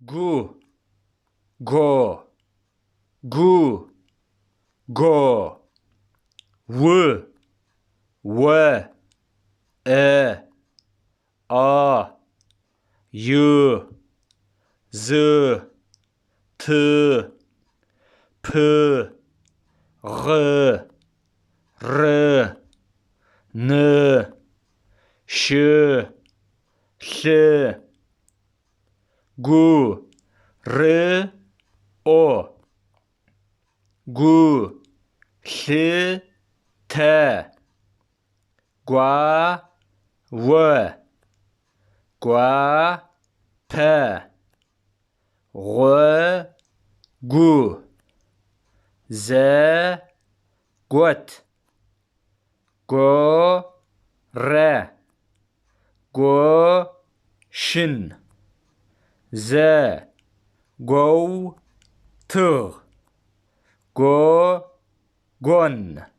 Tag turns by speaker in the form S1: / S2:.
S1: Gu, go, gu, go, w, a, y, z, t, p, r, n, ş, l, gu, r, o, gu, l, t, gua, w, gua, p, gu, gu, z, got, go, re, go, shin, z, go, t, go, gon.